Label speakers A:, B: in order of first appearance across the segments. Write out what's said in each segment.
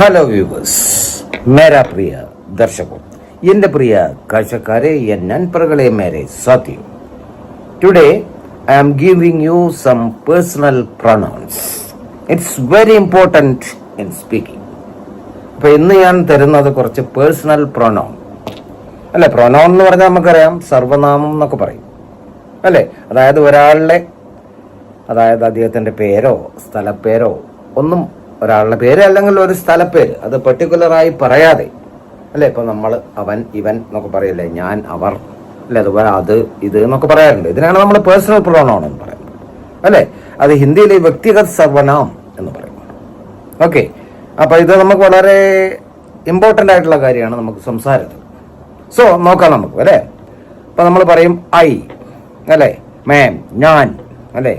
A: Hello viewers, മേരാ പ്രിയ ദർശകോ, എൻ്റെ പ്രിയ കാഴ്ചക്കാരെ, എൻ നൻപറുകളെ, മേരെ സാഥിയോ. Today I am giving you some personal pronouns. It's very important in speaking. അപ്പോൾ ഇന്ന് ഞാൻ തരുന്നത് കുറച്ച് പേഴ്സണൽ പ്രൊനൗൺ അല്ലെ. പ്രൊനൗൺ എന്ന് പറഞ്ഞാൽ നമുക്കറിയാം സർവനാമം എന്നൊക്കെ പറയും അല്ലേ. അതായത് ഒരാളുടെ, അതായത് അദ്ദേഹത്തിൻ്റെ പേരോ സ്ഥലപ്പേരോ ഒന്നും, ഒരാളുടെ പേര് അല്ലെങ്കിൽ ഒരു സ്ഥലപ്പേര് അത് പെർട്ടിക്കുലറായി പറയാതെ അല്ലേ. ഇപ്പം നമ്മൾ അവൻ ഇവൻ എന്നൊക്കെ പറയില്ലേ, ഞാൻ അവർ അല്ലെ, അതുപോലെ അത് ഇത് എന്നൊക്കെ പറയാറുണ്ട്. ഇതിനാണ് നമ്മൾ പേഴ്സണൽ പ്രൊനൗൺ എന്ന് പറയുന്നത് അല്ലേ. അത് ഹിന്ദിയിലെ വ്യക്തിഗത സർവനാം എന്ന് പറയും. ഓക്കെ, അപ്പം ഇത് നമുക്ക് വളരെ ഇമ്പോർട്ടൻ്റ് ആയിട്ടുള്ള കാര്യമാണ് നമുക്ക് സംസാരത്തിൽ. സോ നോക്കാം നമുക്ക് അല്ലേ. അപ്പം നമ്മൾ പറയും ഐ അല്ലേ, മാം, ഞാൻ അല്ലേ.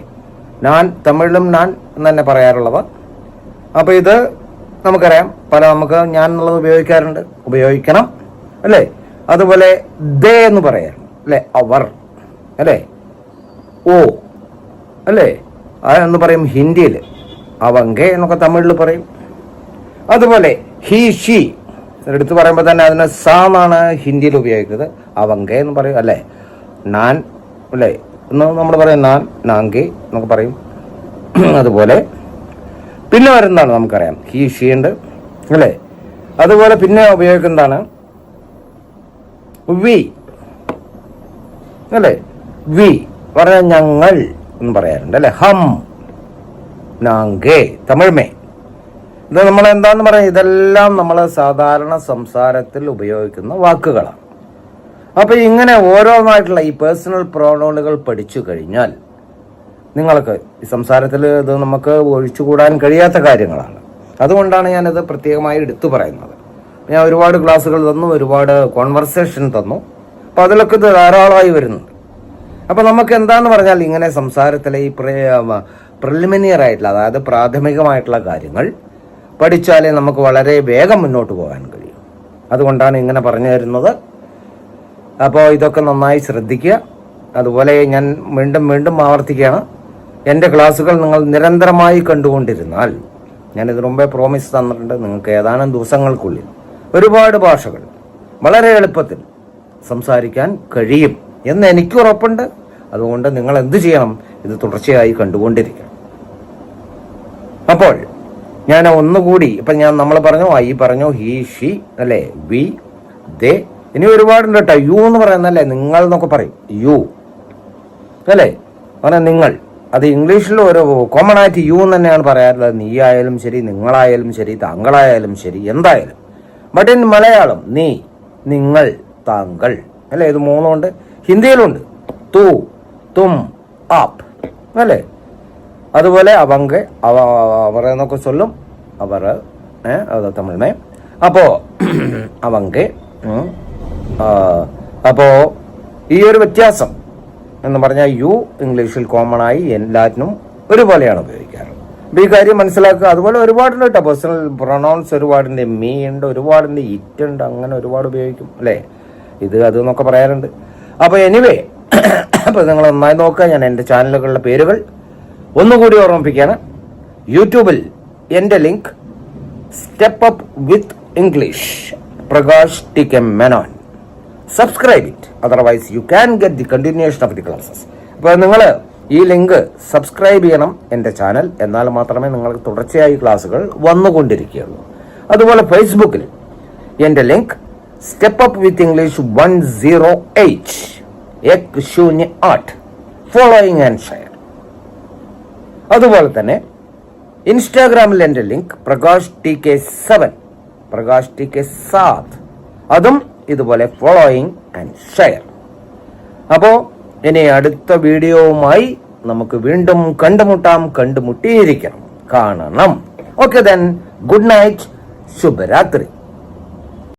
A: ഞാൻ തമിഴിലും ഞാൻ എന്ന് തന്നെ പറയാറുള്ളത്. അപ്പോൾ ഇത് നമുക്കറിയാം, നമുക്ക് ഞാൻ എന്നുള്ളത് ഉപയോഗിക്കണം അല്ലേ. അതുപോലെ ദേ എന്ന് പറയാറുണ്ട് അല്ലേ, അവർ അല്ലേ, ഓ അല്ലേ, എന്ന് പറയും ഹിന്ദിയിൽ. അവങ്കെ എന്നൊക്കെ തമിഴിൽ പറയും. അതുപോലെ ഹി ഷീ എടുത്ത് പറയുമ്പോൾ തന്നെ അതിന് സാ എന്നാണ് ഹിന്ദിയിൽ ഉപയോഗിക്കുന്നത്. അവങ്കെ എന്ന് പറയും അല്ലേ. നാൻ അല്ലേ എന്ന് നമ്മൾ പറയും, നാൻ, നാങ്കെ എന്നൊക്കെ പറയും. അതുപോലെ പിന്നെ വരുന്നതാണ് നമുക്കറിയാം, ഹി ഷീ ഉണ്ട് അല്ലേ. അതുപോലെ പിന്നെ ഉപയോഗിക്കുന്നതാണ് വി അല്ലേ. വി പറഞ്ഞാൽ ഞങ്ങൾ എന്ന് പറയാറുണ്ട് അല്ലെ. ഹം, നാങ്കെ തമിഴ്മേ. ഇത് നമ്മൾ എന്താന്ന് പറയാം, ഇതെല്ലാം നമ്മൾ സാധാരണ സംസാരത്തിൽ ഉപയോഗിക്കുന്ന വാക്കുകളാണ്. അപ്പൊ ഇങ്ങനെ ഓരോന്നായിട്ടുള്ള ഈ പേഴ്സണൽ പ്രൊനൗണുകൾ പഠിച്ചു കഴിഞ്ഞാൽ നിങ്ങൾക്ക് ഈ സംസാരത്തിൽ ഇത് നമുക്ക് ഒഴിച്ചുകൂടാൻ കഴിയാത്ത കാര്യങ്ങളാണ്. അതുകൊണ്ടാണ് ഞാനിത് പ്രത്യേകമായി എടുത്തു പറയുന്നത്. ഞാൻ ഒരുപാട് ക്ലാസ്സുകൾ തന്നു, ഒരുപാട് കോൺവെർസേഷൻ തന്നു. അപ്പം അതിലൊക്കെ ഇത് ധാരാളമായി വരുന്നുണ്ട്. അപ്പം നമുക്ക് എന്താന്ന് പറഞ്ഞാൽ, ഇങ്ങനെ സംസാരത്തിലെ ഈ പ്രിലിമിനറി ആയിട്ടുള്ള, അതായത് പ്രാഥമികമായിട്ടുള്ള കാര്യങ്ങൾ പഠിച്ചാലേ നമുക്ക് വളരെ വേഗം മുന്നോട്ട് പോകാൻ കഴിയും. അതുകൊണ്ടാണ് ഇങ്ങനെ പറഞ്ഞു തരുന്നത്. അപ്പോൾ ഇതൊക്കെ നന്നായി ശ്രദ്ധിക്കുക. അതുപോലെ ഞാൻ വീണ്ടും വീണ്ടും ആവർത്തിക്കുകയാണ്, എൻ്റെ ക്ലാസ്സുകൾ നിങ്ങൾ നിരന്തരമായി കണ്ടുകൊണ്ടിരുന്നാൽ, ഞാനിത് മുമ്പേ പ്രോമിസ് തന്നിട്ടുണ്ട്, നിങ്ങൾക്ക് ഏതാനും ദിവസങ്ങൾക്കുള്ളിൽ ഒരുപാട് ഭാഷകൾ വളരെ എളുപ്പത്തിൽ സംസാരിക്കാൻ കഴിയും എന്ന് എനിക്ക് ഉറപ്പുണ്ട്. അതുകൊണ്ട് നിങ്ങൾ എന്ത് ചെയ്യണം, ഇത് തുടർച്ചയായി കണ്ടുകൊണ്ടിരിക്കണം. അപ്പോൾ ഞാൻ ഒന്നുകൂടി, ഇപ്പം നമ്മൾ പറഞ്ഞു ഐ പറഞ്ഞു, ഹി ഷീ അല്ലേ, വി, ദേ, ഇനി ഒരുപാടുണ്ട് കേട്ടോ. യു എന്ന് പറയുന്നല്ലേ, നിങ്ങൾ എന്നൊക്കെ പറയും, യു അല്ലേ, പറഞ്ഞാൽ നിങ്ങൾ. അത് ഇംഗ്ലീഷിൽ ഒരു കോമൺ ആയിട്ട് യു എന്ന് തന്നെയാണ് പറയാറുള്ളത്. നീ ആയാലും ശരി, നിങ്ങളായാലും ശരി, താങ്കളായാലും ശരി, എന്തായാലും. ബട്ട് ഇൻ മലയാളം നീ, നിങ്ങൾ, താങ്കൾ അല്ലേ, ഇത് മൂന്നുമുണ്ട്. ഹിന്ദിയിലുണ്ട് തൂ, തും, ആപ്പ് അല്ലേ. അതുപോലെ അവങ്ക, അവർ എന്നൊക്കെ ചൊല്ലും, അവർ അത് തമിഴ്മേ. അപ്പോ അവങ്ക. അപ്പോ ഈ ഒരു വ്യത്യാസം എന്ന് പറഞ്ഞാൽ യു ഇംഗ്ലീഷിൽ കോമൺ ആയി എല്ലാറ്റിനും ഒരുപോലെയാണ് ഉപയോഗിക്കാറ്. ഈ കാര്യം മനസ്സിലാക്കുക. അതുപോലെ ഒരുപാടുണ്ട് കേട്ടോ പേഴ്സണൽ പ്രൊനൗൺസ്. ഒരുപാടുണ്ട്, മീ ഉണ്ട്, ഒരുപാടുണ്ട്, ഇറ്റ് ഉണ്ട്, അങ്ങനെ ഒരുപാട് ഉപയോഗിക്കും അല്ലേ. ഇത് അത് എന്നൊക്കെ പറയാറുണ്ട്. അപ്പോൾ എനിവേ, അപ്പോൾ നിങ്ങൾ നന്നായി നോക്കുക. ഞാൻ എൻ്റെ ചാനലുകളുടെ പേരുകൾ ഒന്നുകൂടി ഓർമ്മിപ്പിക്കുകയാണ്. യൂട്യൂബിൽ എൻ്റെ link step up with English, Prakash T K Menon. Subscribe it, otherwise you can get the continuation of the classes. അപ്പോൾ നിങ്ങൾ ഈ ലിങ്ക് സബ്സ്ക്രൈബ് ചെയ്യണം എൻ്റെ ചാനൽ, എന്നാൽ മാത്രമേ നിങ്ങൾക്ക് തുടർച്ചയായി ക്ലാസ്സുകൾ വന്നുകൊണ്ടിരിക്കുകയുള്ളൂ. അതുപോലെ ഫേസ്ബുക്കിൽ എൻ്റെ link step up with English 108 108 following and share. അതുപോലെ തന്നെ ഇൻസ്റ്റാഗ്രാമിൽ എൻ്റെ link Prakash T K 7 Prakash T K 7, അതും ഇതുപോലെ ഫോളോയിങ് ആൻഡ് ഷെയർ. അപ്പോൾ ഇനി അടുത്ത വീഡിയോവുമായി നമുക്ക് വീണ്ടും കണ്ടുമുട്ടിയിരിക്കണം, കാണണം. ഓക്കെ ദെൻ, ഗുഡ് നൈറ്റ്, ശുഭരാത്രി.